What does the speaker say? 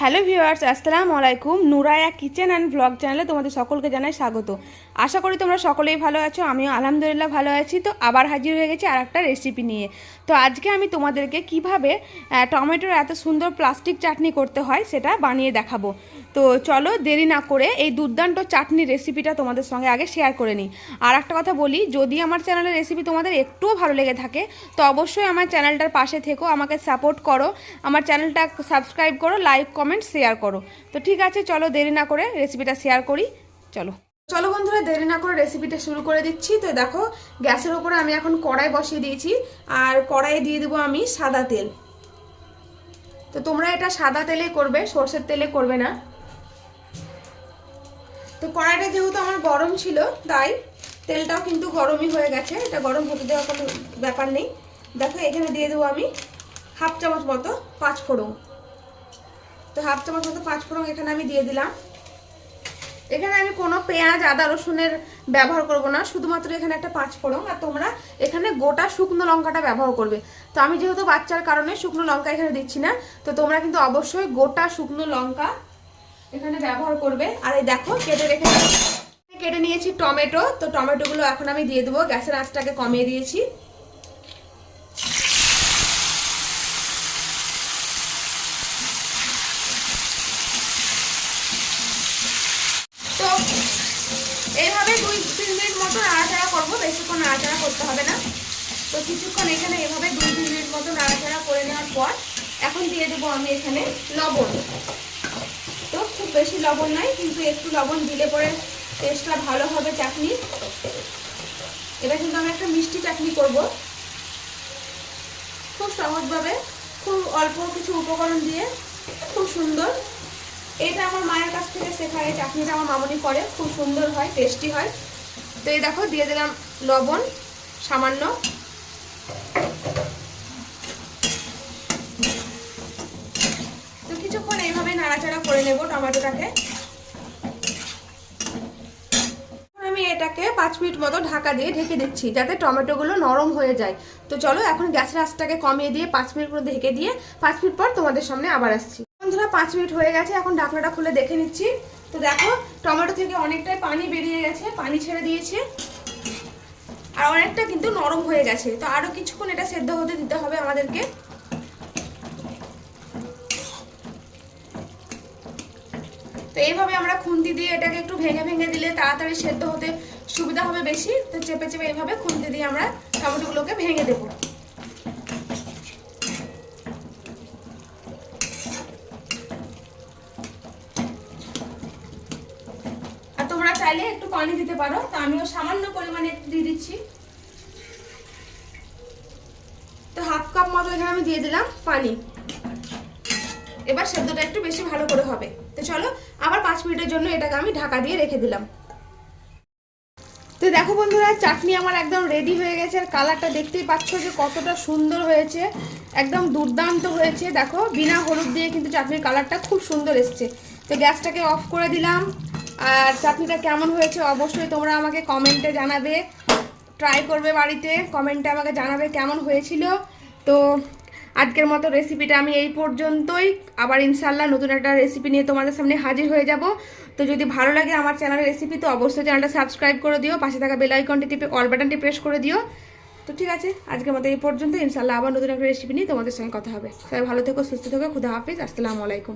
Hello viewers, আসসালামু আলাইকুম। নুরায়া kitchen and vlog চ্যানেলে তোমাদের সকলকে জানাই স্বাগত। আশা করি তোমরা সকলেই ভালো আছো, আমিও আলহামদুলিল্লাহ ভালো আছি। তো আবার হাজির হয়ে গেছি আর একটা রেসিপি নিয়ে। তো আজকে আমি তোমাদেরকে কিভাবে টমেটোর এত সুন্দর প্লাস্টিক চাটনি করতে হয় সেটা বানিয়ে দেখাবো। তো চলো দেরি না করে এই দুর্দান্ত চাটনির রেসিপিটা তোমাদের সঙ্গে আগে শেয়ার করে নিই। আর একটা কথা বলি, যদি আমার চ্যানেলের রেসিপি তোমাদের একটুও ভালো লেগে থাকে তো অবশ্যই আমার চ্যানেলটার পাশে থেকো, আমাকে সাপোর্ট করো, আমার চ্যানেলটা সাবস্ক্রাইব করো, লাইক কমেন্ট শেয়ার করো। তো ঠিক আছে, চলো দেরি না করে রেসিপিটা শেয়ার করি। চলো চলো বন্ধুরা, দেরি না করে রেসিপিটা শুরু করে দিচ্ছি। তো দেখো, গ্যাসের উপরে আমি এখন কড়াই বসিয়ে দিয়েছি, আর কড়াইয়ে দিয়ে দেবো আমি সাদা তেল। তো তোমরা এটা সাদা তেলে করবে, সর্ষের তেলে করবে না। তো কড়াইটা যেহেতু আমার গরম ছিল তাই তেলটাও কিন্তু গরমই হয়ে গেছে, এটা গরম হতে দেওয়ার কোনো ব্যাপার নেই। দেখো, এখানে দিয়ে দেবো আমি হাফ চামচ মতো পাঁচফোড়ন। তো হাফ চামচ মতো পাঁচফোড়ন এখানে আমি দিয়ে দিলাম। এখানে আমি কোনো পেঁয়াজ আদা রসুনের ব্যবহার করব না, শুধুমাত্র এখানে একটা পাঁচফোড়ন। আর তোমরা এখানে গোটা শুকনো লঙ্কাটা ব্যবহার করবে। তো আমি যেহেতু বাচ্চার কারণে শুকনো লঙ্কা এখানে দিচ্ছি না, তো তোমরা কিন্তু অবশ্যই গোটা শুকনো লঙ্কা এখানে ব্যবহার করবে। আর এই দেখো, কেটে নিয়েছি টমেটো। তো টমেটোগুলো এখন আমি দিয়ে দেবো। গ্যাসের আঁচটাকে কমিয়ে দিয়েছি। তো এইভাবে 2-3 মিনিট মতো নাড়াচাড়া করবো, বেশিক্ষণ নাড়াচাড়া করতে হবে না। তো কিছুক্ষণ এখানে এভাবে 2-3 মিনিট মতো নাড়াচাড়া করে নেওয়ার পর এখন দিয়ে দেবো আমি এখানে লবণ। তো খুব বেশি লবণ নয়, কিন্তু একটু লবণ দিলে পরে টেস্টটা ভালো হবে চাটনির। এবার কিন্তু আমি একটা মিষ্টি চাটনি করব, খুব সহজভাবে, খুব অল্প কিছু উপকরণ দিয়ে, খুব সুন্দর। এটা আমার মায়ের কাছ থেকে শেখা, এই চাটনিটা আমার মামনি করে, খুব সুন্দর হয়, টেস্টি হয়। তো এই দেখো, দিয়ে দিলাম লবণ সামান্য। তো কিছুক্ষণ এইভাবে নাড়াচাড়া করে নেব টমেটোটাকে। আমি এটাকে 5 মিনিট মতো ঢাকা দিয়ে ঢেকে দিচ্ছি, যাতে টমেটোগুলো নরম হয়ে যায়। তো চলো এখন গ্যাসের আঁচটাকে কমিয়ে দিয়ে 5 মিনিট করে ঢেকে দিয়ে 5 মিনিট পর তোমাদের সামনে আবার আসছি। বন্ধুরা, 5 মিনিট হয়ে গেছে, এখন ঢাকনাটা খুলে দেখে নিচ্ছি। তো দেখো, টমেটো থেকে অনেকটাই পানি বেরিয়ে গেছে, পানি ছেড়ে দিয়েছে, আর অনেকটা কিন্তু নরম হয়ে গেছে। তো আরো কিছুক্ষণ এটা সেদ্ধ হতে দিতে হবে আমাদেরকে। তো এইভাবে আমরা খুন্তি দিয়ে এটাকে একটু ভেঙে ভেঙে দিলে তাড়াতাড়ি সেদ্ধ হতে সুবিধা হবে বেশি। তো চেপে চেপে এইভাবে খুন্তি দিয়ে আমরা টমেটোগুলোকে ভেঙে দেবো। আর তোমরা চাইলে একটু পানি দিতে পারো, তো আমিও সামান্য পরিমাণে একটু দিয়ে দিচ্ছি। তো হাফ কাপ মতো এখানে আমি দিয়ে দিলাম পানি। এবার সেদ্ধটা একটু বেশি ভালো করে হবে। তো চলো আবার 5 মিনিটের জন্য এটাকে আমি ঢাকা দিয়ে রেখে দিলাম। তো দেখো বন্ধুরা, চাটনি আমার একদম রেডি হয়ে গেছে। আর কালারটা দেখতেই পাচ্ছ যে কতটা সুন্দর হয়েছে, একদম দুর্দান্ত হয়েছে। দেখো, বিনা হলুদ দিয়ে কিন্তু চাটনির কালারটা খুব সুন্দর এসছে। তো গ্যাসটাকে অফ করে দিলাম। আর চাটনিটা কেমন হয়েছে অবশ্যই তোমরা আমাকে কমেন্টে জানাবে, ট্রাই করবে বাড়িতে, কমেন্টে আমাকে জানাবে কেমন হয়েছিল। তো আজকের মতো রেসিপিটা আমি এই পর্যন্তই। আবার ইনশাল্লাহ নতুন একটা রেসিপি নিয়ে তোমাদের সামনে হাজির হয়ে যাব। তো যদি ভালো লাগে আমার চ্যানেলের রেসিপি তো অবশ্যই চ্যানেলটা সাবস্ক্রাইব করে দিও, পাশে থাকা বেল আইকনটি টিপে অল বাটনটি প্রেস করে দিও। তো ঠিক আছে, আজকের মতো এই পর্যন্ত। ইনশাল্লাহ আবার নতুন একটা রেসিপি নিয়ে তোমাদের সঙ্গে কথা হবে। সবাই ভালো থেকো, সুস্থ থেকো, খুদা হাফিজ, আসসালামু আলাইকুম।